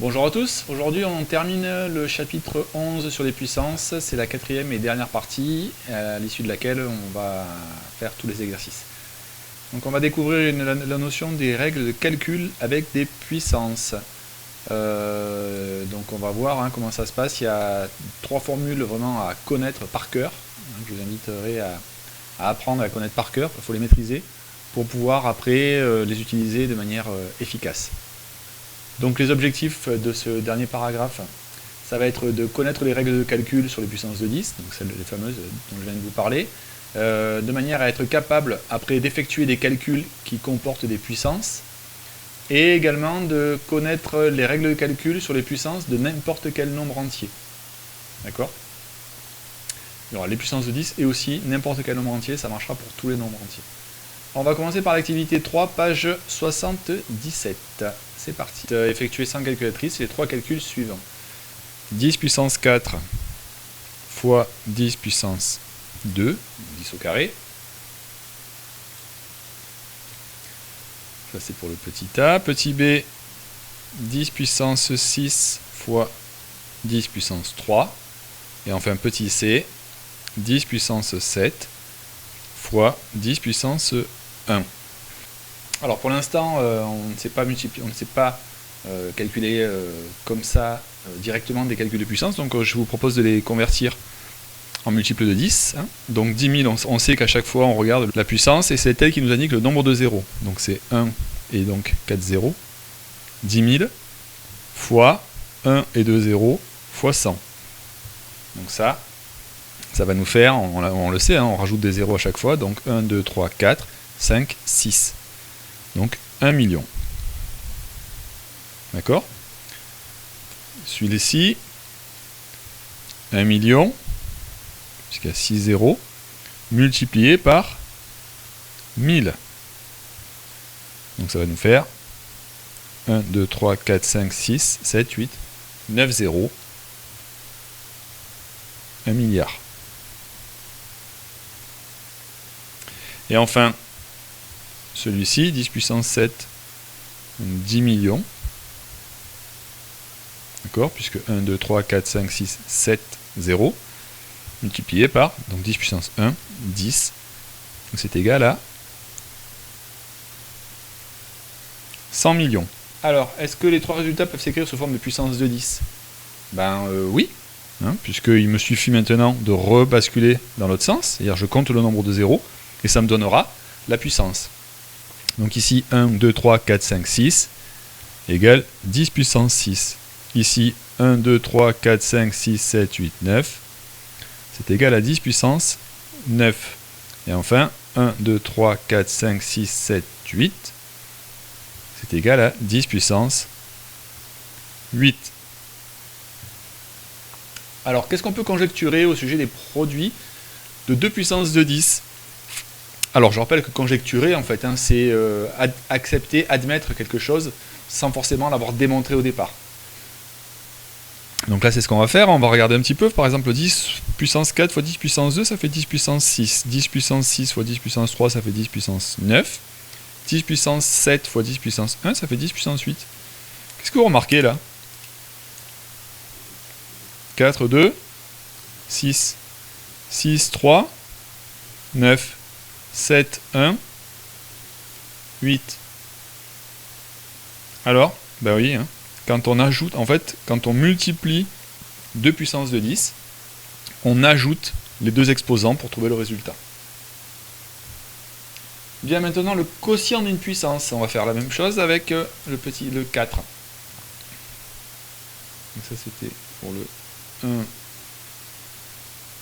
Bonjour à tous, aujourd'hui on termine le chapitre 11 sur les puissances, c'est la quatrième et dernière partie à l'issue de laquelle on va faire tous les exercices. Donc on va découvrir la notion des règles de calcul avec des puissances. Donc on va voir comment ça se passe, il y a trois formules vraiment à connaître par cœur, que je vous inviterai à apprendre à connaître par cœur, il faut les maîtriser pour pouvoir après les utiliser de manière efficace. Donc les objectifs de ce dernier paragraphe, ça va être de connaître les règles de calcul sur les puissances de 10, donc celles les fameuses dont je viens de vous parler, de manière à être capable après d'effectuer des calculs qui comportent des puissances, et également de connaître les règles de calcul sur les puissances de n'importe quel nombre entier. D'accord ? Il y aura les puissances de 10 et aussi n'importe quel nombre entier, ça marchera pour tous les nombres entiers. On va commencer par l'activité 3, page 77. C'est parti. Effectuer sans calculatrice les trois calculs suivants. 10 puissance 4 fois 10 puissance 2, 10 au carré. Ça c'est pour le petit a. Petit b, 10 puissance 6 fois 10 puissance 3. Et enfin petit c, 10 puissance 7 fois 10 puissance 1. Alors pour l'instant, on ne sait pas multiplier, on ne sait pas calculer comme ça directement des calculs de puissance, donc je vous propose de les convertir en multiples de 10. Donc 10 000, on sait qu'à chaque fois on regarde la puissance et c'est elle qui nous indique le nombre de zéros. Donc c'est 1 et donc 4 zéros. 10 000 fois 1 et 2 zéros fois 100. Donc ça va nous faire, on le sait, on rajoute des zéros à chaque fois, donc 1, 2, 3, 4, 5, 6. Donc 1 million. D'accord ? Celui-ci, 1 million, puisqu'il y a 6 zéros, multiplié par 1000. Donc ça va nous faire 1, 2, 3, 4, 5, 6, 7, 8, 9 zéros, 1 milliard. Et enfin, celui-ci, 10 puissance 7, 10 millions. D'accord ? Puisque 1, 2, 3, 4, 5, 6, 7, 0, multiplié par, donc 10 puissance 1, 10. Donc c'est égal à 100 millions. Alors, est-ce que les trois résultats peuvent s'écrire sous forme de puissance de 10 ? Oui, puisqu'il me suffit maintenant de rebasculer dans l'autre sens, c'est-à-dire je compte le nombre de zéros, et ça me donnera la puissance. Donc ici, 1, 2, 3, 4, 5, 6, égale 10 puissance 6. Ici, 1, 2, 3, 4, 5, 6, 7, 8, 9, c'est égal à 10 puissance 9. Et enfin, 1, 2, 3, 4, 5, 6, 7, 8, c'est égal à 10 puissance 8. Alors, qu'est-ce qu'on peut conjecturer au sujet des produits de 2 puissance de 10 ? Alors, je rappelle que conjecturer, en fait, c'est accepter, admettre quelque chose sans forcément l'avoir démontré au départ. Donc là, c'est ce qu'on va faire. On va regarder un petit peu. Par exemple, 10 puissance 4 fois 10 puissance 2, ça fait 10 puissance 6. 10 puissance 6 fois 10 puissance 3, ça fait 10 puissance 9. 10 puissance 7 fois 10 puissance 1, ça fait 10 puissance 8. Qu'est-ce que vous remarquez là ? 4, 2, 6. 6, 3, 9. 7, 1, 8. Alors, ben oui, quand on ajoute, en fait, quand on multiplie 2 puissance de 10, on ajoute les deux exposants pour trouver le résultat. Bien, maintenant, le quotient d'une puissance. On va faire la même chose avec le 4. Donc ça, c'était pour le 1,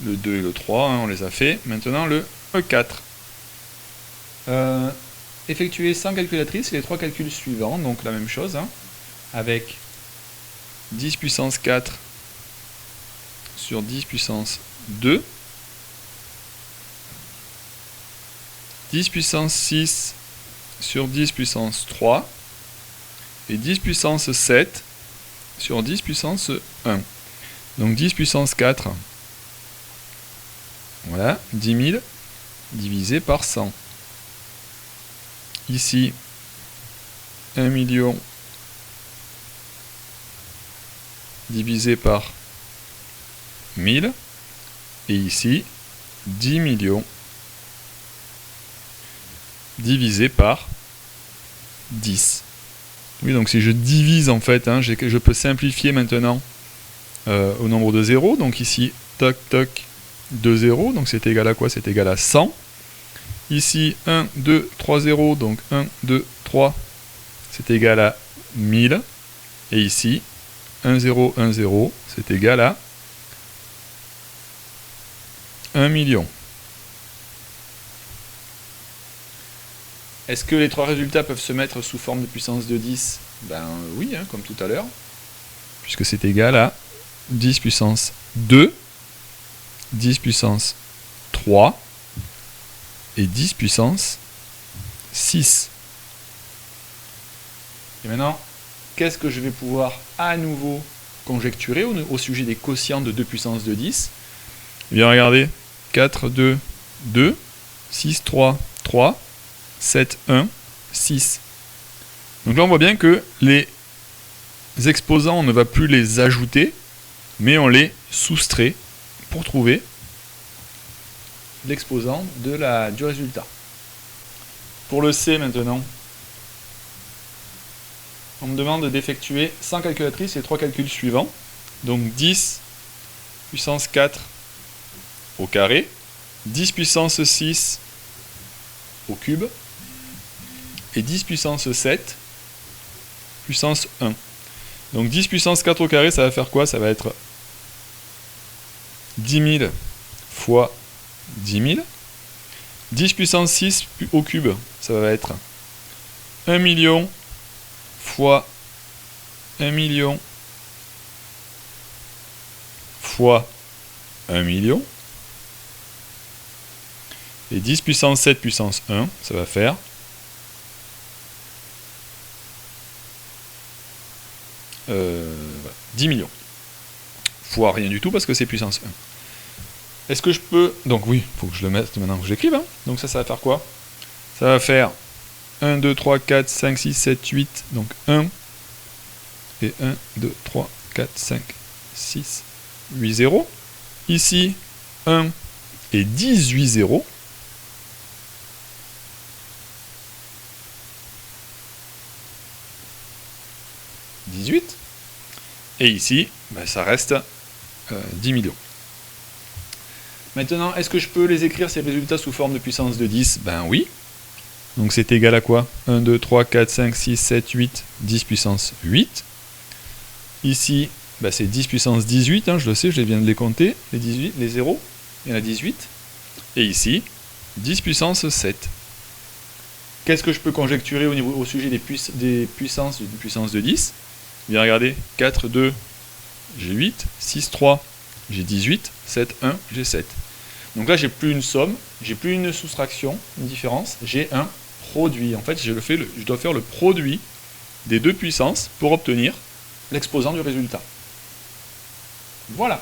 le 2 et le 3, on les a fait. Maintenant, le E4. Effectuer sans calculatrice les trois calculs suivants, donc la même chose, avec 10 puissance 4 sur 10 puissance 2, 10 puissance 6 sur 10 puissance 3, et 10 puissance 7 sur 10 puissance 1. Donc 10 puissance 4, voilà, 10 000 divisé par 100. Ici, 1 million divisé par 1000. Et ici, 10 millions divisé par 10. Oui, donc si je divise en fait, hein, je peux simplifier maintenant au nombre de zéros. Donc ici, toc toc, 2 zéros, donc c'est égal à quoi? C'est égal à 100. Ici, 1, 2, 3 zéros, donc 1, 2, 3, c'est égal à 1000. Et ici, 1, 0, 1, 0, c'est égal à 1 million. Est-ce que les trois résultats peuvent se mettre sous forme de puissance de 10? Ben oui, hein, comme tout à l'heure. Puisque c'est égal à 10 puissance 2, 10 puissance 3 et 10 puissance 6. Et maintenant, qu'est-ce que je vais pouvoir à nouveau conjecturer au sujet des quotients de 2 puissance de 10? Eh bien, regardez, 4, 2, 2, 6, 3, 3, 7, 1, 6. Donc là, on voit bien que les exposants, on ne va plus les ajouter, mais on les soustrait pour trouver l'exposant du résultat. Pour le C maintenant, on me demande d'effectuer sans calculatrice les trois calculs suivants. Donc 10 puissance 4 au carré, 10 puissance 6 au cube, et 10 puissance 7 puissance 1. Donc 10 puissance 4 au carré, ça va faire quoi? Ça va être 10 000 fois 10 000. 10 puissance 6 au cube, ça va être 1 million fois 1 million fois 1 million. Et 10 puissance 7 puissance 1, ça va faire 10 millions. Fois rien du tout parce que c'est puissance 1. Est-ce que je peux... Donc oui, il faut que je le mette maintenant que je l'écrive. Hein. Donc ça va faire quoi? Ça va faire 1, 2, 3, 4, 5, 6, 7, 8. Donc 1. Et 1, 2, 3, 4, 5, 6, 8 zéros. Ici, 1 et 18 zéros. Et ici, ben, ça reste 10 millions. Maintenant, est-ce que je peux les écrire, ces résultats, sous forme de puissance de 10? Ben oui. Donc c'est égal à quoi? 1, 2, 3, 4, 5, 6, 7, 8, 10 puissance 8. Ici, ben c'est 10 puissance 18, hein, je le sais, je viens de les compter, les 18, les 0, il y en a 18. Et ici, 10 puissance 7. Qu'est-ce que je peux conjecturer au sujet des puissances d'une puissance de 10? Bien regardez, 4, 2, j'ai 8, 6, 3, j'ai 18, 7, 1, j'ai 7. Donc là, j'ai plus une somme, j'ai plus une soustraction, une différence, j'ai un produit. En fait, je dois faire le produit des deux puissances pour obtenir l'exposant du résultat. Voilà.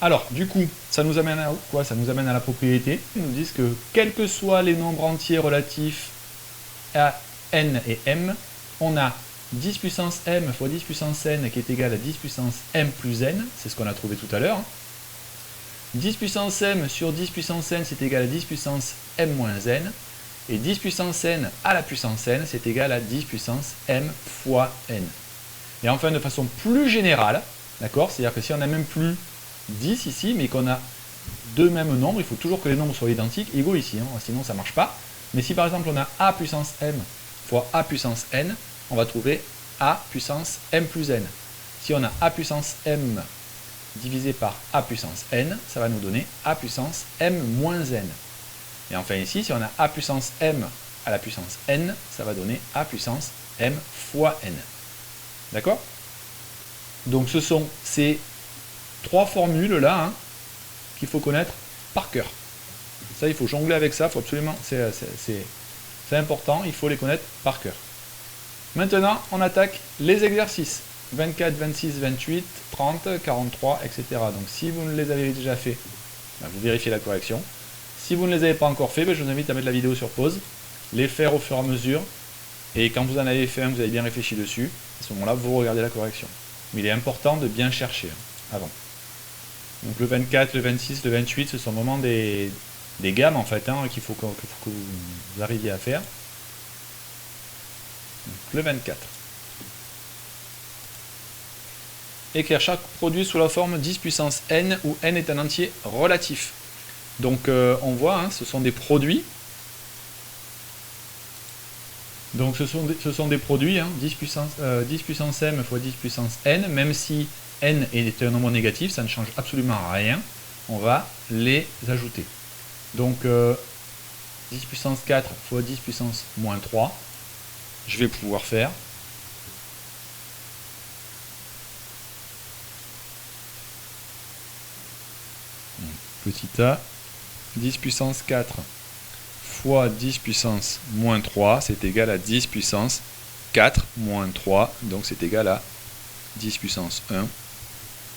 Alors, du coup, ça nous amène à quoi? Ça nous amène à la propriété. Ils nous disent que, quels que soient les nombres entiers relatifs à n et m, on a 10 puissance m fois 10 puissance n qui est égal à 10 puissance m plus n, c'est ce qu'on a trouvé tout à l'heure. 10 puissance m sur 10 puissance n, c'est égal à 10 puissance m moins n. Et 10 puissance n à la puissance n, c'est égal à 10 puissance m fois n. Et enfin, de façon plus générale, d'accord, c'est-à-dire que si on n'a même plus 10 ici, mais qu'on a deux mêmes nombres, il faut toujours que les nombres soient identiques, égaux ici, hein, sinon ça ne marche pas. Mais si par exemple on a a puissance m fois a puissance n, on va trouver a puissance m plus n. Si on a a puissance m divisé par a puissance n, ça va nous donner a puissance m moins n. Et enfin ici, si on a a puissance m à la puissance n, ça va donner a puissance m fois n. D'accord? Donc ce sont ces trois formules-là hein, qu'il faut connaître par cœur. Ça, il faut jongler avec ça, faut absolument, c'est important, il faut les connaître par cœur. Maintenant, on attaque les exercices. 24, 26, 28, 30, 43, etc. Donc si vous ne les avez déjà fait, ben, vous vérifiez la correction. Si vous ne les avez pas encore fait, ben, je vous invite à mettre la vidéo sur pause, les faire au fur et à mesure, et quand vous en avez fait un, vous avez bien réfléchi dessus, à ce moment-là, vous regardez la correction. mais il est important de bien chercher avant. Donc le 24, le 26, le 28, ce sont vraiment des gammes en fait qu'il faut que vous arriviez à faire. Donc, le 24. Écrire chaque produit sous la forme 10 puissance n, où n est un entier relatif. Donc on voit, ce sont des produits. Donc ce sont des produits, 10 puissance m fois 10 puissance n, même si n est un nombre négatif, ça ne change absolument rien, on va les ajouter. Donc 10 puissance 4 fois 10 puissance moins 3, je vais pouvoir faire petit a, 10 puissance 4 fois 10 puissance moins 3, c'est égal à 10 puissance 4 moins 3, donc c'est égal à 10 puissance 1,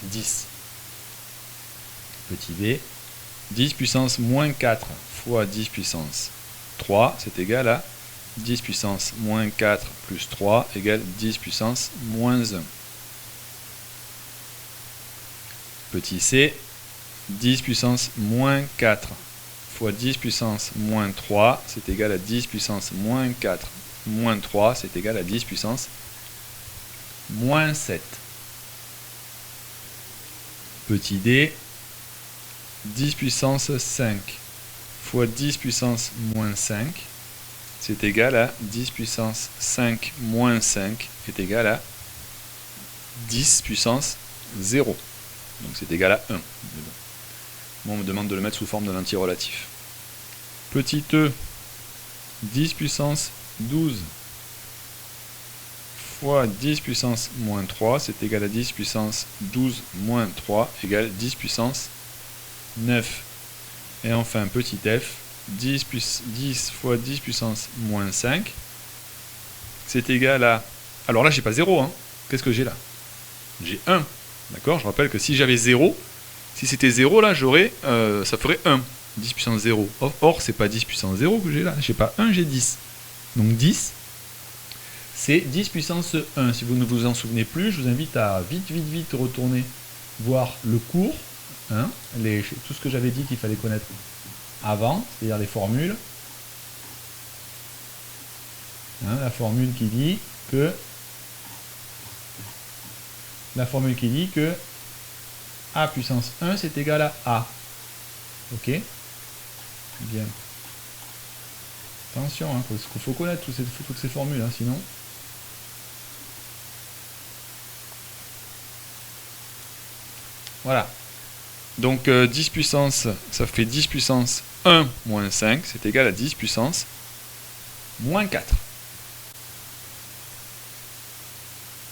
10. Petit b, 10 puissance moins 4 fois 10 puissance 3, c'est égal à 10 puissance moins 4 plus 3 égale 10 puissance moins 1. Petit c, 10 puissance moins 4 fois 10 puissance moins 3, c'est égal à 10 puissance moins 4 moins 3, c'est égal à 10 puissance moins 7. Petit d, 10 puissance 5 fois 10 puissance moins 5, c'est égal à 10 puissance 5 moins 5 est égal à 10 puissance 0. Donc c'est égal à 1. Bon, on me demande de le mettre sous forme d'un entier relatif. Petit e, 10 puissance 12 fois 10 puissance moins 3, c'est égal à 10 puissance 12 moins 3 égale 10 puissance 9. Et enfin, petit f, 10 fois 10 puissance moins 5, c'est égal à... Alors là, j'ai pas 0, Qu'est-ce que j'ai là? J'ai 1. D'accord? Je rappelle que si j'avais 0, si c'était 0, là, j'aurais, ça ferait 1. 10 puissance 0. Or, c'est pas 10 puissance 0 que j'ai là. J'ai pas 1, j'ai 10. Donc 10, c'est 10 puissance 1. Si vous ne vous en souvenez plus, je vous invite à vite retourner voir le cours. Tout ce que j'avais dit qu'il fallait connaître avant, c'est-à-dire les formules. La formule qui dit que a puissance 1 c'est égal à a. Ok? Bien. Attention, il faut connaître toutes ces formules, sinon. Voilà. Donc 10 puissance, ça fait 10 puissance 1 moins 5, c'est égal à 10 puissance moins 4.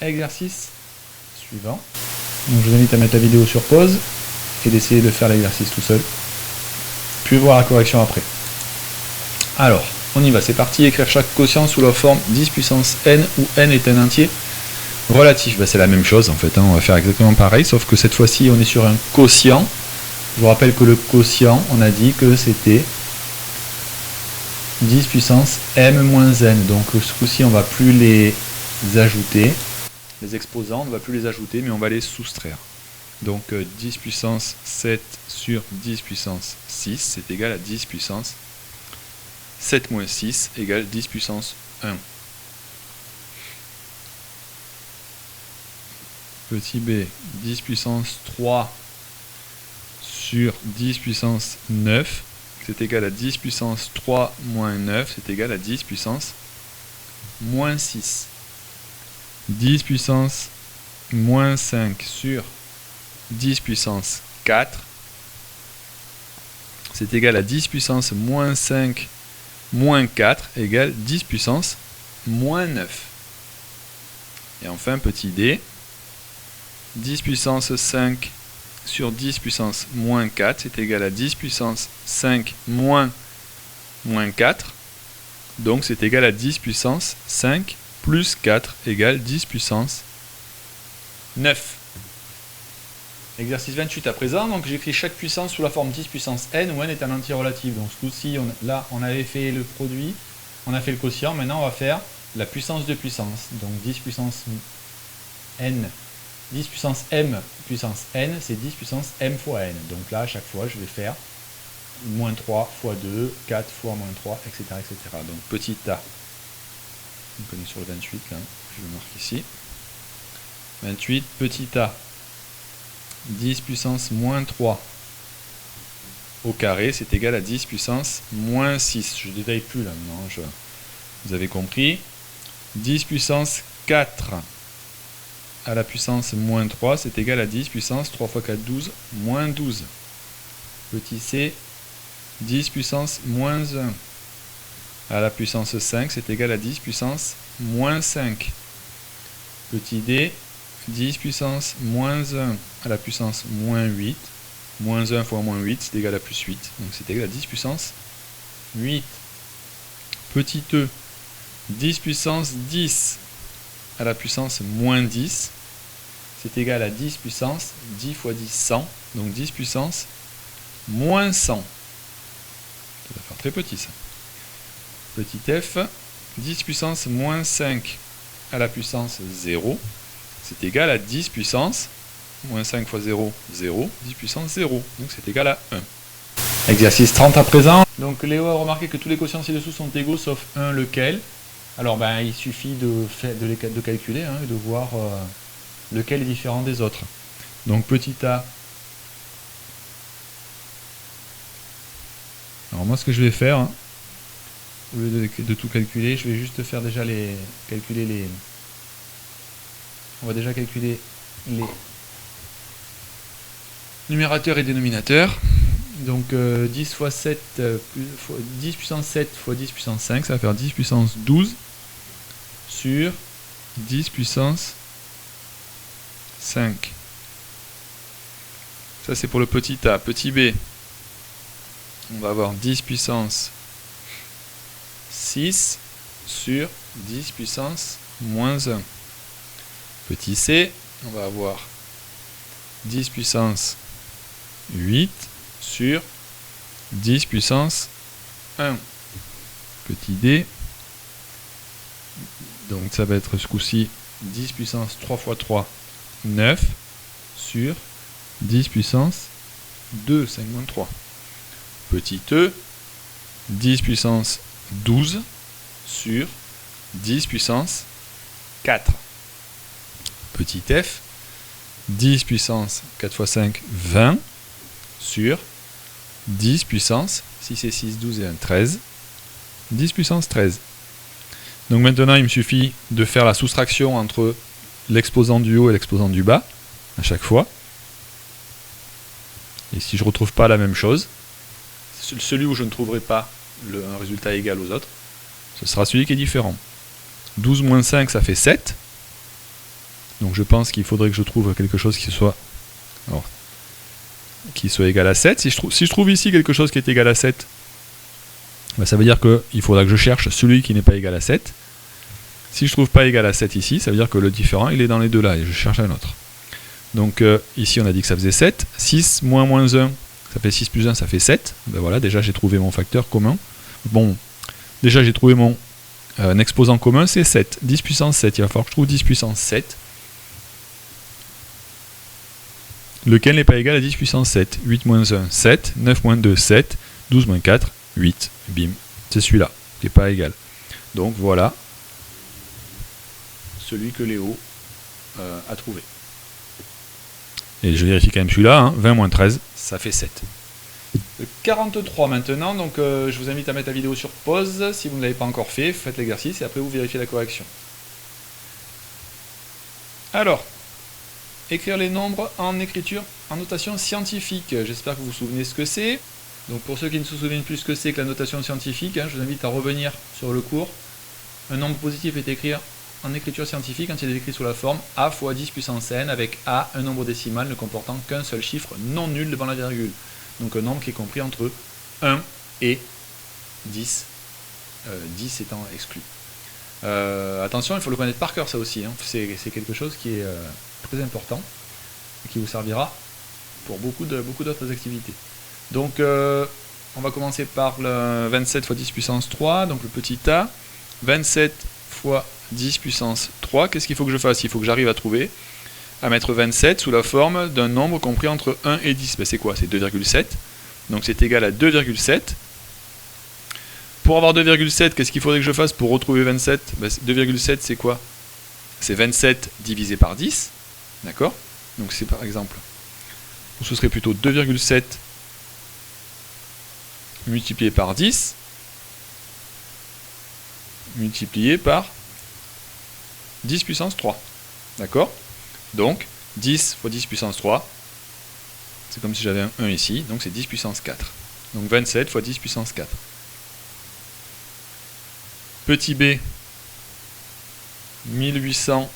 Exercice suivant. Donc je vous invite à mettre la vidéo sur pause et d'essayer de faire l'exercice tout seul. Puis voir la correction après. Alors, on y va, c'est parti. Écrire chaque quotient sous la forme 10 puissance n, où n est un entier relatif. C'est la même chose en fait, on va faire exactement pareil, sauf que cette fois-ci on est sur un quotient. Je vous rappelle que le quotient, on a dit que c'était 10 puissance m moins n. Donc ce coup-ci on ne va plus les ajouter. Les exposants, on ne va plus les ajouter, mais on va les soustraire. Donc 10 puissance 7 sur 10 puissance 6, c'est égal à 10 puissance 7 moins 6 égale 10 puissance 1. Petit b, 10 puissance 3 sur 10 puissance 9, c'est égal à 10 puissance 3 moins 9, c'est égal à 10 puissance moins 6. 10 puissance moins 5 sur 10 puissance 4, c'est égal à 10 puissance moins 5 moins 4 égale 10 puissance moins 9. Et enfin, petit d, 10 puissance 5 sur 10 puissance moins 4, c'est égal à 10 puissance 5 moins 4. Donc c'est égal à 10 puissance 5 plus 4 égale 10 puissance 9. Exercice 28 à présent, donc j'écris chaque puissance sous la forme 10 puissance n, où n est un entier relatif. Donc ce coup-ci, là on avait fait le produit, on a fait le quotient, maintenant on va faire la puissance de puissance. Donc 10 puissance n 10 puissance m puissance n, c'est 10 puissance m fois n. Donc là, à chaque fois, je vais faire moins 3 fois 2, 4 fois moins 3, etc. etc. Donc petit a, donc on est sur le 28, là, je le marque ici. 28, petit a, 10 puissance moins 3 au carré, c'est égal à 10 puissance moins 6. Je ne détaille plus là maintenant, vous avez compris. 10 puissance 4 à la puissance moins 3, c'est égal à 10 puissance 3 fois 4, 12, moins 12. Petit c, 10 puissance moins 1 à la puissance 5, c'est égal à 10 puissance moins 5. Petit d, 10 puissance moins 1 à la puissance moins 8. Moins 1 fois moins 8, c'est égal à plus 8. Donc c'est égal à 10 puissance 8. Petit e, 10 puissance 10 à la puissance moins 10, c'est égal à 10 puissance 10 fois 10, 100. Donc 10 puissance moins 100. Ça va faire très petit ça. Petit f, 10 puissance moins 5 à la puissance 0, c'est égal à 10 puissance moins 5 fois 0, 0, 10 puissance 0. Donc c'est égal à 1. Exercice 30 à présent. Donc Léo a remarqué que tous les quotients ci-dessous sont égaux sauf un, lequel. Alors ben, il suffit de calculer et de voir lequel est différent des autres. Donc petit a. Alors moi ce que je vais faire, au lieu de tout calculer, je vais juste faire déjà on va déjà calculer les numérateurs et dénominateurs. Donc 10 fois 7, 10 puissance 7 fois 10 puissance 5, ça va faire 10 puissance 12 sur 10 puissance 5. Ça c'est pour le petit a. Petit b, on va avoir 10 puissance 6 sur 10 puissance moins 1. Petit c, on va avoir 10 puissance 8 sur 10 puissance 1. Petit d, donc ça va être ce coup-ci 10 puissance 3 fois 3, 9 sur 10 puissance 2, 5 moins 3. Petit e, 10 puissance 12 sur 10 puissance 4. Petit f, 10 puissance 4 fois 5, 20 sur 10 puissance 6 et 6, 12 et 1, 13. 10 puissance 13. Donc maintenant, il me suffit de faire la soustraction entre l'exposant du haut et l'exposant du bas, à chaque fois. Et si je ne retrouve pas la même chose, celui où je ne trouverai pas un résultat égal aux autres, ce sera celui qui est différent. 12 moins 5, ça fait 7. Donc je pense qu'il faudrait que je trouve quelque chose qui soit égal à 7. Si je trouve ici quelque chose qui est égal à 7, ben ça veut dire qu'il faudra que je cherche celui qui n'est pas égal à 7. Si je ne trouve pas égal à 7 ici, ça veut dire que le différent, il est dans les deux là, et je cherche un autre. Donc ici, on a dit que ça faisait 7. 6 moins moins 1, ça fait 6 plus 1, ça fait 7. Ben voilà, déjà j'ai trouvé mon facteur commun. Bon, déjà j'ai trouvé mon exposant commun, c'est 7. 10 puissance 7, il va falloir que je trouve 10 puissance 7. Lequel n'est pas égal à 10 puissance 7. 8 moins 1, 7. 9 moins 2, 7. 12 moins 4, 8. Bim. C'est celui-là qui n'est pas égal. Donc voilà celui que Léo a trouvé. Et je vérifie quand même celui-là. Hein. 20 moins 13, ça fait 7. Le 43 maintenant. Donc je vous invite à mettre la vidéo sur pause. Si vous ne l'avez pas encore fait, faites l'exercice et après vous vérifiez la correction. Alors, écrire les nombres en notation scientifique. J'espère que vous vous souvenez ce que c'est. Donc pour ceux qui ne se souviennent plus ce que c'est que la notation scientifique, je vous invite à revenir sur le cours. Un nombre positif est écrit en écriture scientifique quand il est écrit sous la forme a fois 10 puissance n, avec a un nombre décimal ne comportant qu'un seul chiffre non nul devant la virgule. Donc un nombre qui est compris entre 1 et 10, 10 étant exclu. Attention, il faut le connaître par cœur ça aussi, hein. C'est quelque chose qui est très important et qui vous servira pour beaucoup d'autres activités. Donc on va commencer par le 27 fois 10 puissance 3, donc le petit a. 27 fois 10 puissance 3, qu'est-ce qu'il faut que je fasse? Il faut que j'arrive à trouver à mettre 27 sous la forme d'un nombre compris entre 1 et 10. Ben c'est quoi? C'est 2,7. Donc c'est égal à 2,7. Pour avoir 2,7, qu'est-ce qu'il faudrait que je fasse pour retrouver 27? Ben 2,7 c'est quoi? C'est 27 divisé par 10. D'accord? Donc c'est par exemple, ou ce serait plutôt 2,7 multiplié par 10 multiplié par 10 puissance 3. D'accord? Donc 10 fois 10 puissance 3, c'est comme si j'avais un 1 ici, donc c'est 10 puissance 4. Donc 27 fois 10 puissance 4. Petit b, 1800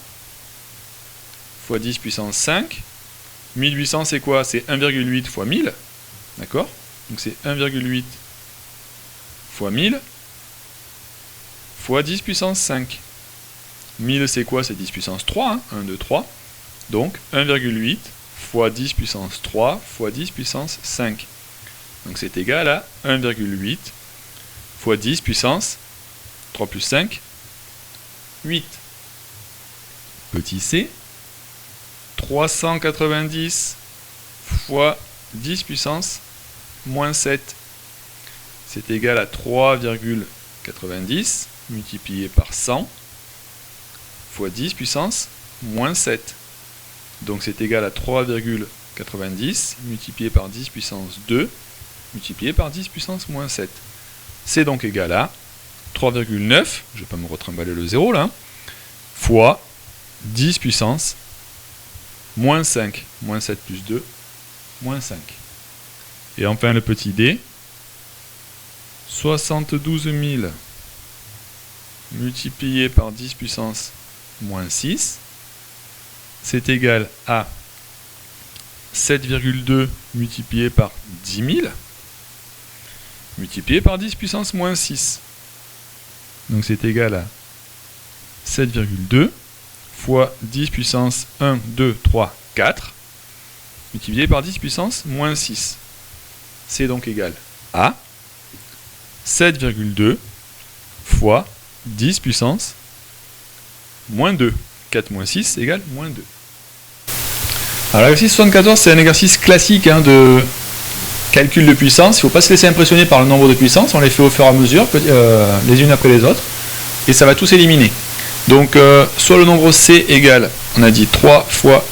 fois 10 puissance 5. 1800 c'est quoi? C'est 1,8 fois 1000. D'accord? Donc c'est 1,8 fois 1000 fois 10 puissance 5. 1000 c'est quoi? C'est 10 puissance 3. Hein? 1, 2, 3. Donc 1,8 fois 10 puissance 3 fois 10 puissance 5. Donc c'est égal à 1,8 fois 10 puissance 3 plus 5, 8. Petit c, 390 fois 10 puissance moins 7. C'est égal à 3,90 multiplié par 100 fois 10 puissance moins 7. Donc c'est égal à 3,90 multiplié par 10 puissance 2 multiplié par 10 puissance moins 7. C'est donc égal à 3,9, je ne vais pas me retrimballer le 0 là, fois 10 puissance moins 5. Moins 7 plus 2, moins 5. Et enfin le petit d, 72 000 multiplié par 10 puissance moins 6, c'est égal à 7,2 multiplié par 10 000 multiplié par 10 puissance moins 6. Donc c'est égal à 7,2 fois 10 puissance 1, 2, 3, 4 multiplié par 10 puissance moins 6. C'est donc égal à 7,2 fois 10 puissance moins 2. 4 moins 6 égale moins 2. Alors l'exercice 74, c'est un exercice classique de calcul de puissance. Il ne faut pas se laisser impressionner par le nombre de puissances. On les fait au fur et à mesure, les unes après les autres. Et ça va tous éliminer. Donc, soit le nombre C égale, on a dit 3 fois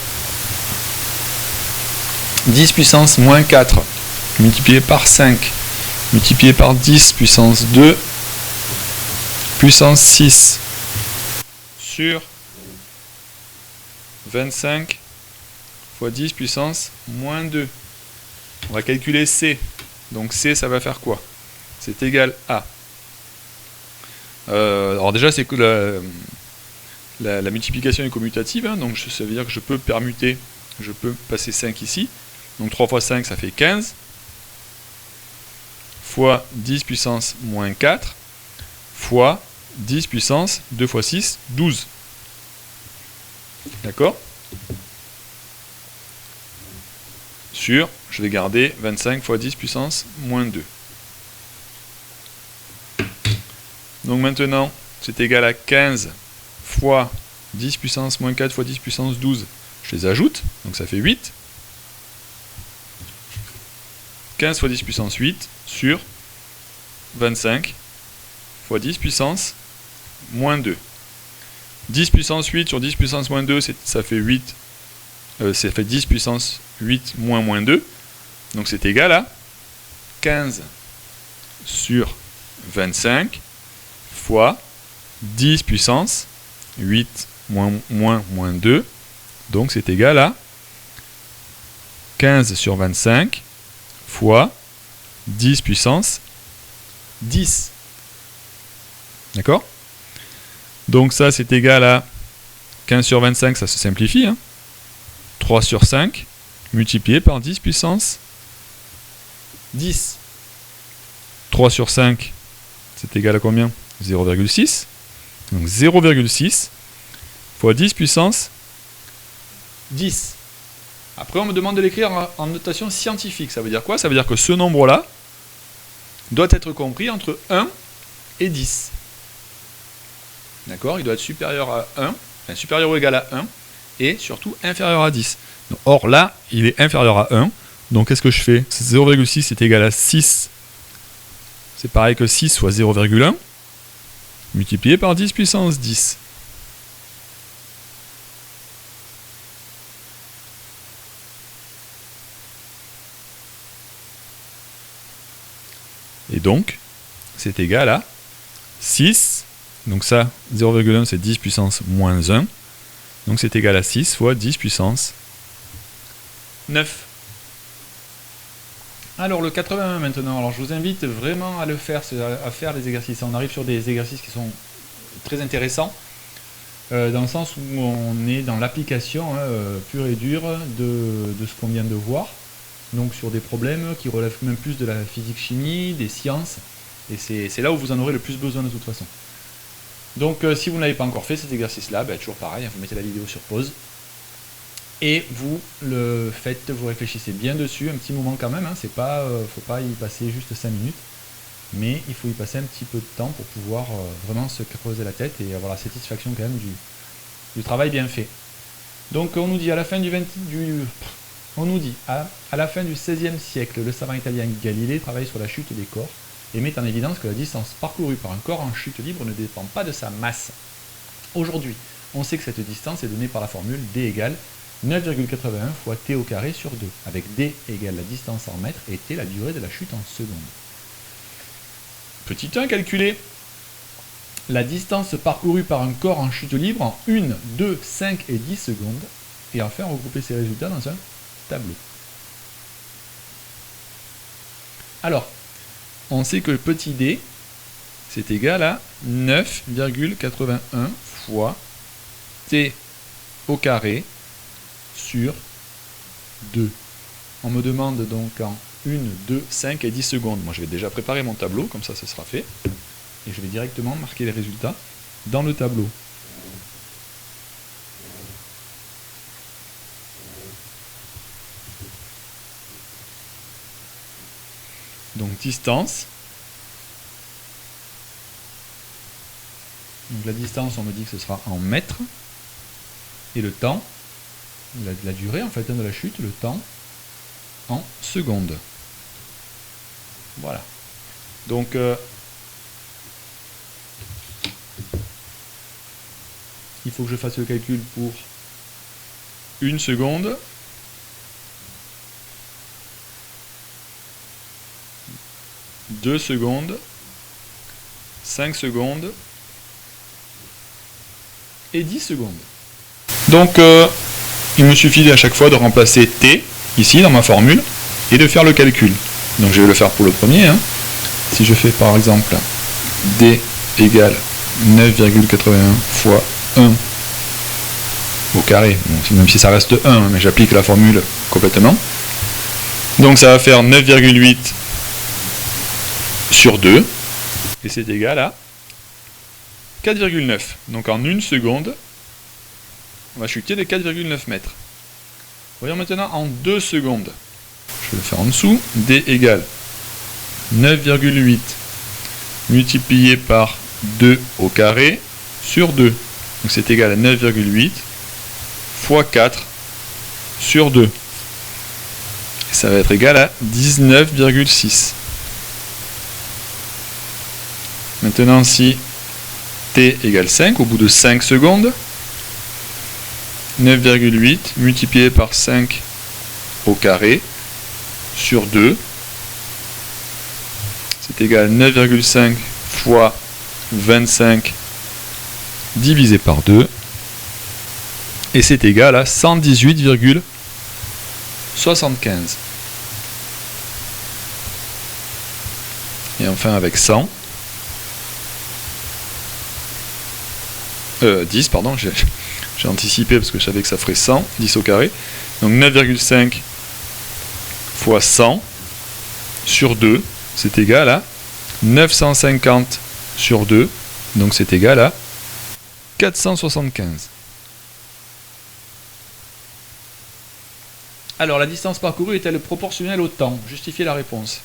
10 puissance moins 4, multiplié par 5, multiplié par 10 puissance 2, puissance 6, sur 25 fois 10 puissance moins 2. On va calculer C. Donc C, ça va faire quoi? C'est égal à... alors déjà, c'est que la multiplication est commutative, donc ça veut dire que je peux permuter, je peux passer 5 ici. Donc 3 fois 5, ça fait 15, fois 10 puissance moins 4, fois 10 puissance 2 fois 6, 12. D'accord? Sur, je vais garder 25 fois 10 puissance moins 2. Donc maintenant, c'est égal à 15 fois 10 puissance moins 4 fois 10 puissance 12. Je les ajoute, donc ça fait 8. 15 fois 10 puissance 8 sur 25 fois 10 puissance moins 2. 10 puissance 8 sur 10 puissance moins 2, ça fait 8. Ça fait 10 puissance 8 moins moins 2. Donc c'est égal à 15 sur 25 fois 10 puissance 8 moins 2. Donc c'est égal à 15 sur 25 fois 10 puissance 10. D'accord? Donc ça c'est égal à 15 sur 25, ça se simplifie. 3 sur 5 multiplié par 10 puissance 10. 3 sur 5, c'est égal à combien? 0,6. Donc 0,6 fois 10 puissance 10. Après, on me demande de l'écrire en notation scientifique. Ça veut dire quoi? Ça veut dire que ce nombre-là doit être compris entre 1 et 10. D'accord? Il doit être supérieur à 1, enfin supérieur ou égal à 1, et surtout inférieur à 10. Or là, il est inférieur à 1. Donc qu'est-ce que je fais? 0,6 est égal à 6. C'est pareil que 6 fois 0,1 multiplié par 10 puissance 10. Et donc, c'est égal à 6. Donc ça, 0,1 c'est 10 puissance moins 1. Donc c'est égal à 6 fois 10 puissance 9. Alors le 81 maintenant, alors je vous invite vraiment à le faire, à faire les exercices. On arrive sur des exercices qui sont très intéressants, dans le sens où on est dans l'application pure et dure de ce qu'on vient de voir. Donc sur des problèmes qui relèvent même plus de la physique-chimie, des sciences, et c'est là où vous en aurez le plus besoin de toute façon. Donc si vous n'avez pas encore fait cet exercice-là, toujours pareil, vous mettez la vidéo sur pause, et vous le faites, vous réfléchissez bien dessus, un petit moment quand même, c'est pas, faut pas y passer juste 5 minutes, mais il faut y passer un petit peu de temps pour pouvoir vraiment se creuser la tête et avoir la satisfaction quand même du travail bien fait. Donc on nous dit à la fin du à la fin du XVIe siècle, le savant italien Galilée travaille sur la chute des corps et met en évidence que la distance parcourue par un corps en chute libre ne dépend pas de sa masse. Aujourd'hui, on sait que cette distance est donnée par la formule d égale 9,81 fois t au carré sur 2, avec d égale la distance en mètres et t la durée de la chute en secondes. Petit 1 calculé. La distance parcourue par un corps en chute libre en 1, 2, 5 et 10 secondes, et enfin regrouper ces résultats dans un tableau. Alors, on sait que le petit d, c'est égal à 9,81 fois t au carré sur 2. On me demande donc en 1, 2, 5 et 10 secondes. Moi je vais déjà préparer mon tableau, comme ça ce sera fait. Et je vais directement marquer les résultats dans le tableau. Donc distance. Donc la distance, on me dit que ce sera en mètres. Et le temps, la durée en fait de la chute, le temps en secondes. Voilà. Donc il faut que je fasse le calcul pour 1 seconde. Deux secondes, 5 secondes et 10 secondes. Donc il me suffit à chaque fois de remplacer t ici dans ma formule et de faire le calcul. Donc je vais le faire pour le premier. Si je fais par exemple d égale 9,81 fois 1 au carré, bon, même si ça reste 1, mais j'applique la formule complètement. Donc ça va faire 9,8 sur 2, et c'est égal à 4,9. Donc en 1 seconde, on va chuter de 4,9 mètres. Voyons maintenant en 2 secondes. Je vais le faire en dessous. D égale 9,8 multiplié par 2 au carré sur 2. Donc c'est égal à 9,8 fois 4 sur 2. Et ça va être égal à 19,6. Maintenant, si t égale 5, au bout de 5 secondes, 9,8 multiplié par 5 au carré sur 2, c'est égal à 9,5 fois 25 divisé par 2, et c'est égal à 118,75. Et enfin avec 100, 10, pardon, j'ai anticipé parce que je savais que ça ferait 100, 10 au carré. Donc 9,5 fois 100 sur 2, c'est égal à 950 sur 2, donc c'est égal à 475. Alors la distance parcourue est-elle proportionnelle au temps? Justifiez la réponse.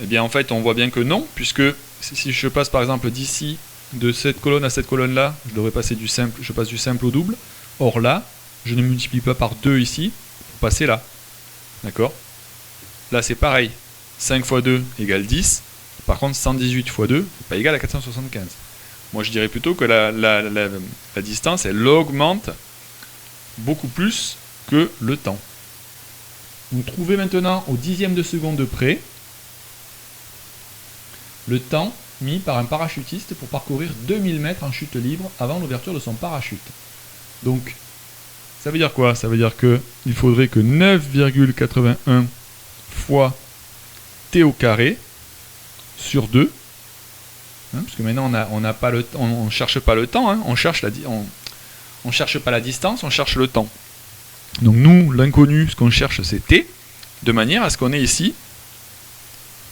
Eh bien en fait on voit bien que non, puisque si je passe par exemple d'ici, de cette colonne à cette colonne là, je devrais passer du simple, je passe du simple au double, Or là, je ne multiplie pas par 2 ici pour passer là. D'accord? Là, c'est pareil. 5 fois 2 égale 10. Par contre, 118 fois 2 n'est pas égal à 475. Moi, je dirais plutôt que la distance, elle augmente beaucoup plus que le temps. Vous trouvez maintenant au dixième de seconde près le temps mis par un parachutiste pour parcourir 2000 mètres en chute libre avant l'ouverture de son parachute. Donc, ça veut dire quoi? Ça veut dire qu'il faudrait que 9,81 fois t au carré sur 2, hein, parce que maintenant on n'a pas le, on cherche pas le temps, hein, on cherche pas la distance, on cherche le temps. Donc nous, l'inconnu, ce qu'on cherche, c'est t, de manière à ce qu'on ait ici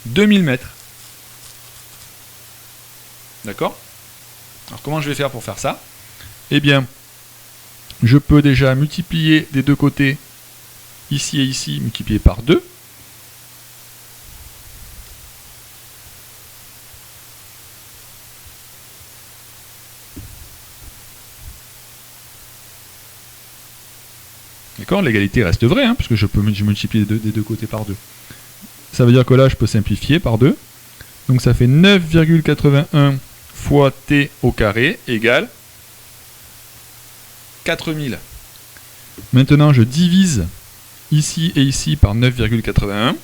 2000 mètres. D'accord? Alors comment je vais faire pour faire ça? Eh bien, je peux déjà multiplier des deux côtés, ici et ici, multiplier par 2. D'accord? L'égalité reste vraie, hein, puisque je peux multiplier des deux côtés par 2. Ça veut dire que là, je peux simplifier par 2. Donc ça fait 9,81 fois t au carré égale 4000. Maintenant, je divise ici et ici par 9,81.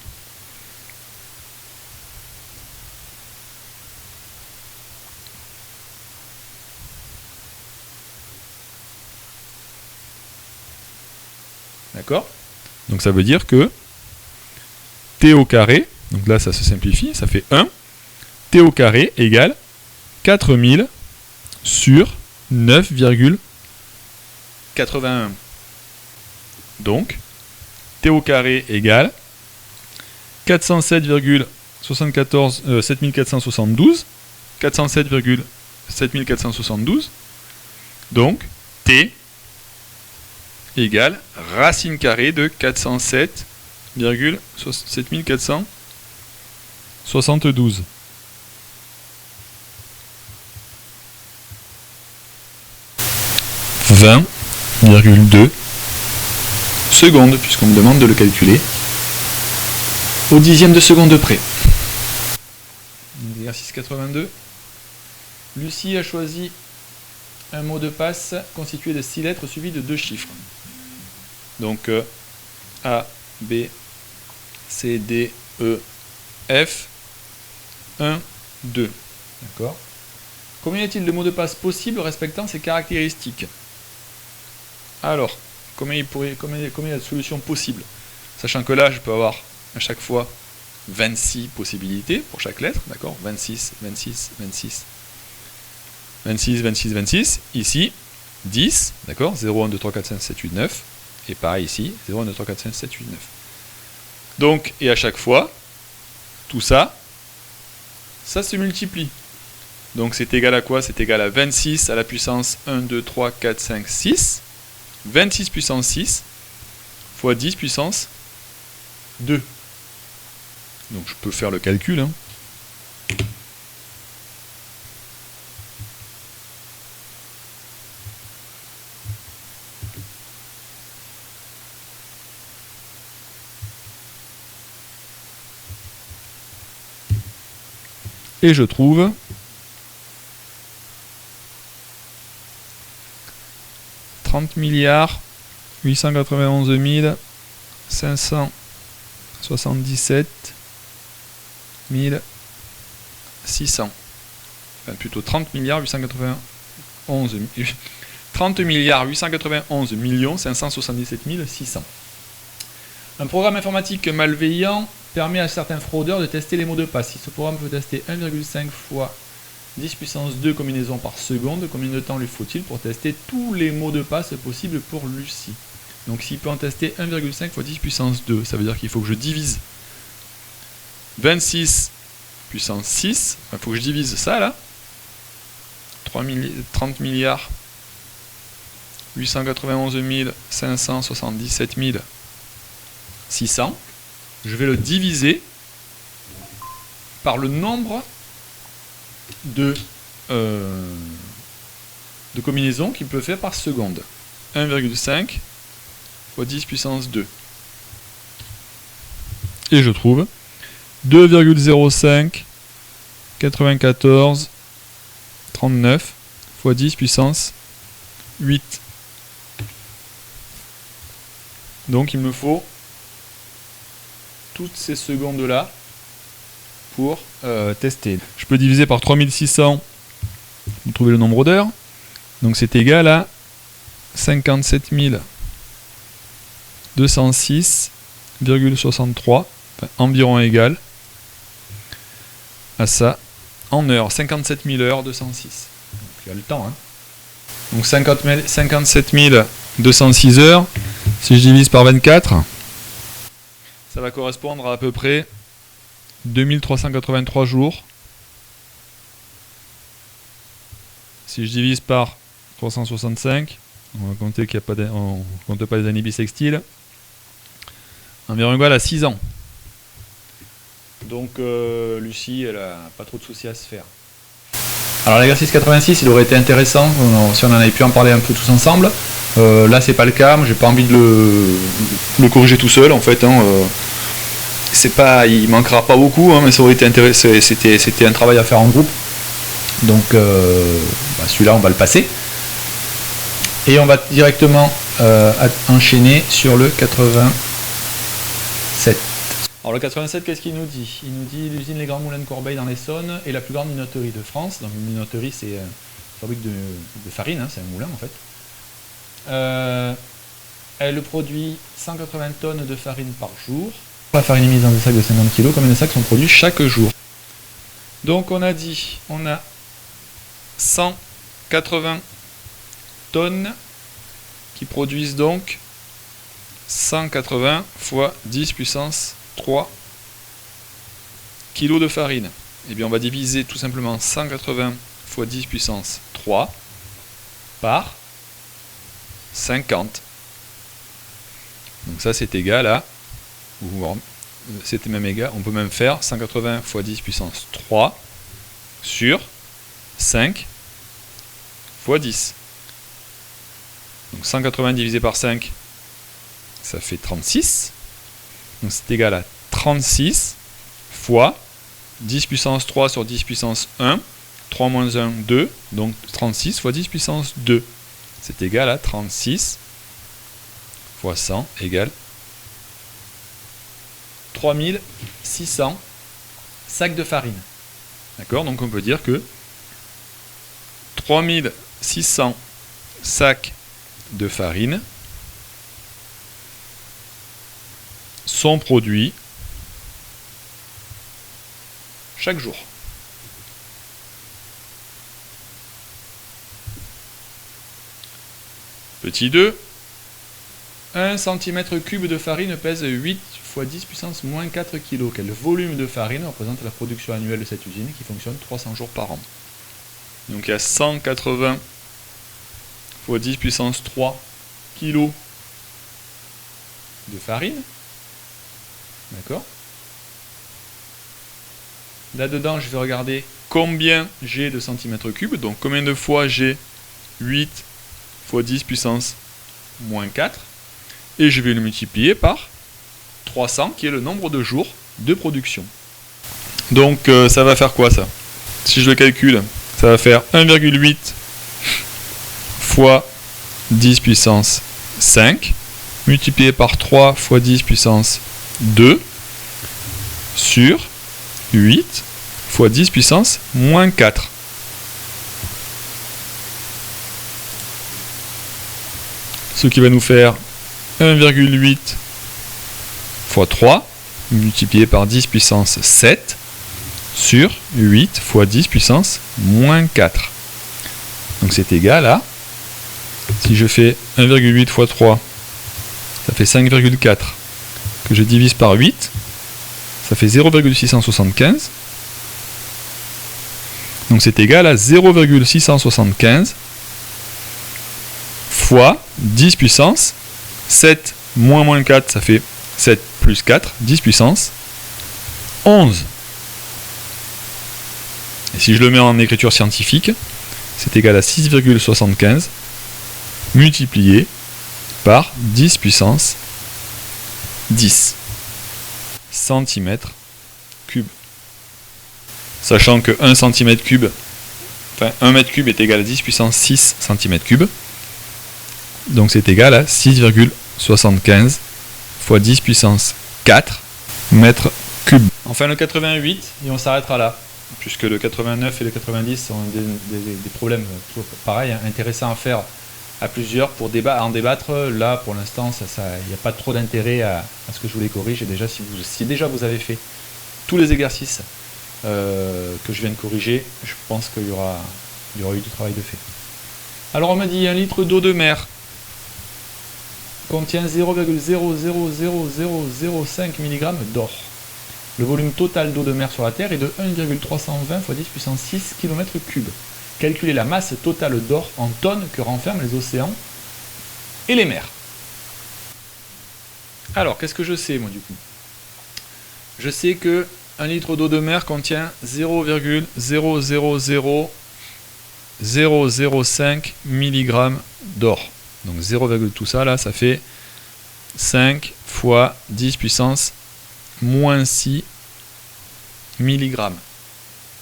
D'accord? Donc ça veut dire que t au carré, donc là ça se simplifie, ça fait 1, t au carré égale 4000 sur 9,81. Donc, t au carré égale 7472. 407,7472. Donc, t égale racine carrée de 407,7472. « 20,2 secondes, puisqu'on me demande de le calculer au dixième de seconde près. » Exercice 82. Lucie a choisi un mot de passe constitué de 6 lettres suivies de 2 chiffres. Donc A, B, C, D, E, F, 1, 2. D'accord? Combien y a-t-il de mots de passe possibles respectant ces caractéristiques? Alors, combien il y a de solutions possibles? Sachant que là, je peux avoir à chaque fois 26 possibilités pour chaque lettre, d'accord? 26, 26, 26, 26, 26, 26. Ici, 10, d'accord? 0, 1, 2, 3, 4, 5, 7, 8, 9. Et pareil ici, 0, 1, 2, 3, 4, 5, 7, 8, 9. Donc, et à chaque fois, tout ça, ça se multiplie. Donc c'est égal à quoi? C'est égal à 26 à la puissance 1, 2, 3, 4, 5, 6. 26 puissance 6 fois 10 puissance 2. Donc je peux faire le calcul. Hein. Et je trouve 30,577,600. Enfin, plutôt 30,891,577,600. Un programme informatique malveillant permet à certains fraudeurs de tester les mots de passe. Si ce programme peut tester 1,5 fois 10 puissance 2 combinaisons par seconde, combien de temps lui faut-il pour tester tous les mots de passe possibles pour Lucie? Donc s'il peut en tester 1,5 fois 10 puissance 2, ça veut dire qu'il faut que je divise 26 puissance 6, il faut que je divise ça là, 30 milliards 891 577 600, je vais le diviser par le nombre de combinaisons qu'il peut faire par seconde. 1,5 fois 10 puissance 2. Et je trouve 2,05 94 39 fois 10 puissance 8. Donc il me faut toutes ces secondes là pour tester. Je peux diviser par 3600 pour trouver le nombre d'heures. Donc c'est égal à 57 206,63, enfin, environ égal à ça en heures. 57 000 heures 206. Donc il y a le temps. Hein. Donc 57 206 heures, si je divise par 24, ça va correspondre à peu près 2383 jours. Si je divise par 365, on va compter qu'il n'y a pas on compte pas les années bissextiles, environ égal à 6 ans. Donc Lucie, elle a pas trop de soucis à se faire. Alors l'exercice 86, il aurait été intéressant si on en avait pu en parler un peu tous ensemble. Là c'est pas le cas, moi j'ai pas envie de le corriger tout seul en fait. Hein, c'est pas, il manquera pas beaucoup, hein, mais ça aurait été intéressant. C'était un travail à faire en groupe. Donc celui-là on va le passer. Et on va directement enchaîner sur le 87. Alors le 87, qu'est-ce qu'il nous dit? Il nous dit l'usine Les Grands Moulins de Corbeil dans l'Essonne est la plus grande minoterie de France. Donc une minoterie, c'est une fabrique de farine, hein, c'est un moulin en fait. Elle produit 180 tonnes de farine par jour. La farine est mise dans des sacs de 50 kg, combien de sacs sont produits chaque jour? Donc on a dit, on a 180 tonnes qui produisent donc 180 fois 10 puissance 3 kg de farine. Et bien on va diviser tout simplement 180 fois 10 puissance 3 par 50. Donc ça c'est égal à, c'était même égal, on peut même faire 180 fois 10 puissance 3 sur 5 fois 10. Donc 180 divisé par 5, ça fait 36. Donc c'est égal à 36 fois 10 puissance 3 sur 10 puissance 1. 3 moins 1, 2. Donc 36 fois 10 puissance 2. C'est égal à 36 fois 100 égale 3600 sacs de farine. D'accord? Donc on peut dire que 3600 sacs de farine sont produits chaque jour. Petit 2, 1 cm3 de farine pèse 8 fois 10 puissance moins 4 kg. Quel volume de farine représente la production annuelle de cette usine qui fonctionne 300 jours par an? Donc il y a 180 fois 10 puissance 3 kg de farine. D'accord? Là-dedans, je vais regarder combien j'ai de centimètres cubes. Donc combien de fois j'ai 8 fois 10 puissance moins 4. Et je vais le multiplier par 300, qui est le nombre de jours de production. Donc ça va faire quoi ça? Si je le calcule, ça va faire 1,8 fois 10 puissance 5, multiplié par 3 fois 10 puissance 2, sur 8 fois 10 puissance moins 4. Ce qui va nous faire 1,8 fois 3, multiplié par 10 puissance 7, sur 8 fois 10 puissance moins 4. Donc c'est égal à, si je fais 1,8 fois 3, ça fait 5,4, que je divise par 8, ça fait 0,675. Donc c'est égal à 0,675 fois 10 puissance 7 moins 4, ça fait 7 plus 4, 10 puissance 11. Et si je le mets en écriture scientifique, c'est égal à 6,75 multiplié par 10 puissance 10 cm3. Sachant que 1 cm3, enfin 1 m3 est égal à 10 puissance 6 cm3. Donc c'est égal à 6,75 fois 10 puissance 4 mètres cubes. Enfin le 88, et on s'arrêtera là, puisque le 89 et le 90 sont des problèmes toujours pareil, hein, intéressants à faire à plusieurs pour en débattre. Là pour l'instant il n'y a pas trop d'intérêt à ce que je vous les corrige. Et déjà si déjà vous avez fait tous les exercices que je viens de corriger, je pense qu'il y aura eu du travail de fait. Alors on me dit 1 litre d'eau de mer contient 0,00005 mg d'or. Le volume total d'eau de mer sur la Terre est de 1,320 fois 10 puissance 6 km3. Calculez la masse totale d'or en tonnes que renferment les océans et les mers. Alors, qu'est-ce que je sais, moi, du coup? Je sais que 1 litre d'eau de mer contient 0,00005 mg d'or. Donc 0, tout ça, là, ça fait 5 fois 10 puissance moins 6 mg.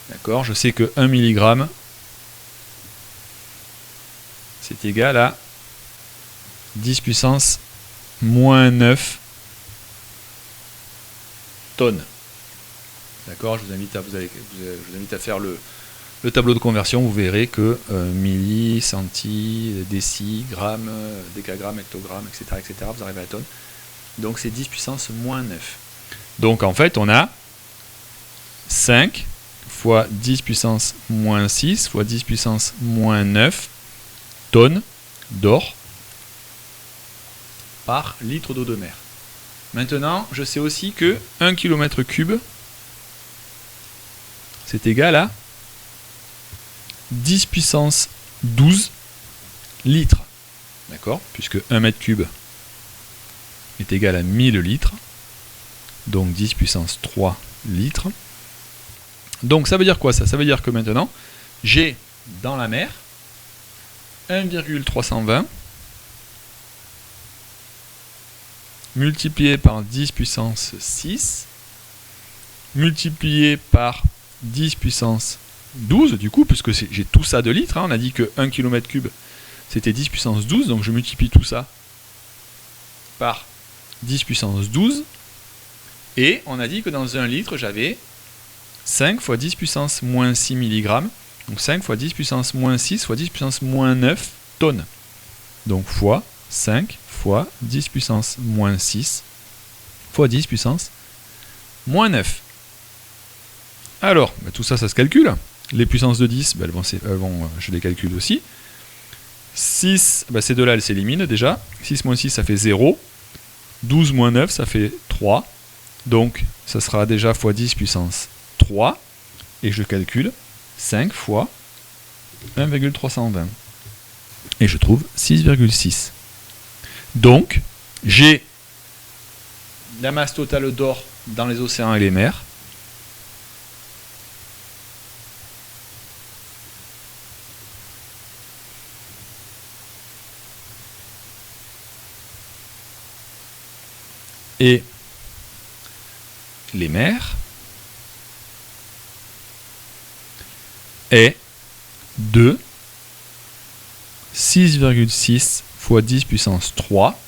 D'accord? Je sais que 1 mg, c'est égal à 10 puissance moins 9 tonnes. D'accord? Je vous invite à faire le tableau de conversion. Vous verrez que milli, centi, déci, gramme, décagramme, hectogramme, etc., vous arrivez à la tonne. Donc c'est 10 puissance moins 9. Donc en fait, on a 5 fois 10 puissance moins 6 fois 10 puissance moins 9 tonnes d'or par litre d'eau de mer. Maintenant, je sais aussi que 1 km3, c'est égal à 10 puissance 12 litres. D'accord? Puisque 1 m3 est égal à 1000 litres. Donc 10 puissance 3 litres. Donc ça veut dire quoi ça? Ça veut dire que maintenant, j'ai dans la mer 1,320 multiplié par 10 puissance 6 multiplié par 10 puissance 12 du coup, puisque j'ai tout ça de litres, hein. On a dit que 1 km3 c'était 10 puissance 12, donc je multiplie tout ça par 10 puissance 12, et on a dit que dans 1 litre j'avais 5 fois 10 puissance moins 6 mg, donc 5 fois 10 puissance moins 6 fois 10 puissance moins 9 tonnes, donc fois 5 fois 10 puissance moins 6 fois 10 puissance moins 9. Alors, tout ça, ça se calcule. Les puissances de 10, je les calcule aussi. 6, ces deux-là, elles s'éliminent déjà. 6 moins 6, ça fait 0. 12 moins 9, ça fait 3. Donc, ça sera déjà fois 10 puissance 3. Et je calcule 5 fois 1,320. Et je trouve 6,6. Donc, j'ai la masse totale d'or dans les océans et les mers. Et les mers est de 6,6 fois 10 puissance 3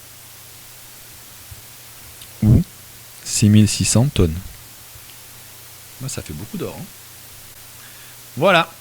ou 6600 tonnes. Ça fait beaucoup d'or. Hein. Voilà.